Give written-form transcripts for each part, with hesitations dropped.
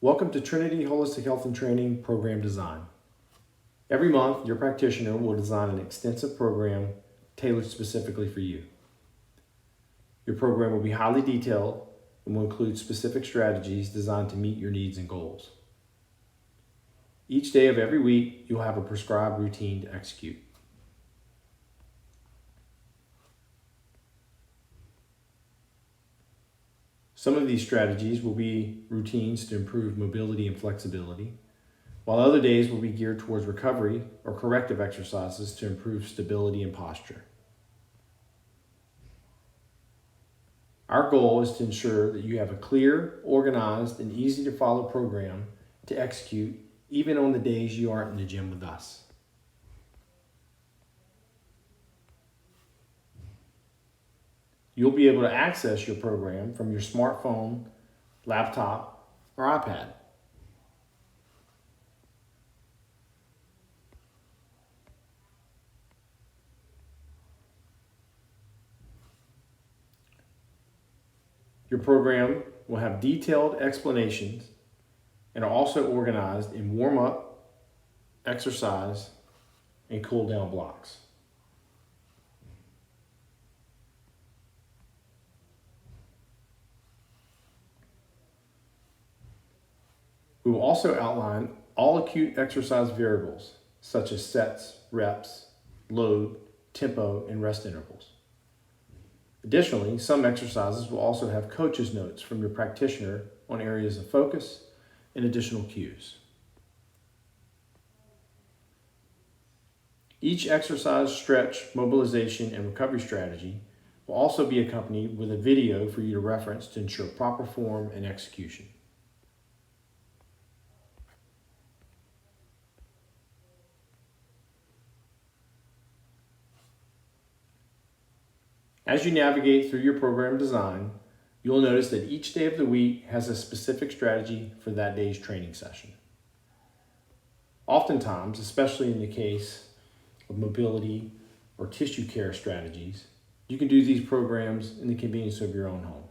Welcome to Trinity Holistic Health and Training Program Design. Every month, your practitioner will design an extensive program tailored specifically for you. Your program will be highly detailed and will include specific strategies designed to meet your needs and goals. Each day of every week, you'll have a prescribed routine to execute. Some of these strategies will be routines to improve mobility and flexibility, while other days will be geared towards recovery or corrective exercises to improve stability and posture. Our goal is to ensure that you have a clear, organized, and easy to follow program to execute even on the days you aren't in the gym with us. You'll be able to access your program from your smartphone, laptop, or iPad. Your program will have detailed explanations and are also organized in warm-up, exercise, and cool-down blocks. We will also outline all acute exercise variables, such as sets, reps, load, tempo, and rest intervals. Additionally, some exercises will also have coach's notes from your practitioner on areas of focus and additional cues. Each exercise, stretch, mobilization, and recovery strategy will also be accompanied with a video for you to reference to ensure proper form and execution. As you navigate through your program design, you'll notice that each day of the week has a specific strategy for that day's training session. Oftentimes, especially in the case of mobility or tissue care strategies, you can do these programs in the convenience of your own home.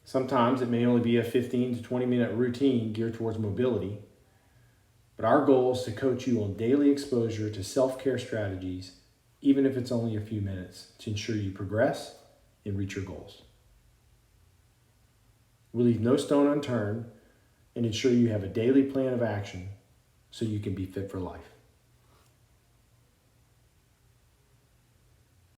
Sometimes it may only be a 15 to 20-minute routine geared towards mobility, but our goal is to coach you on daily exposure to self-care strategies, even if it's only a few minutes, to ensure you progress and reach your goals. We'll leave no stone unturned and ensure you have a daily plan of action so you can be fit for life.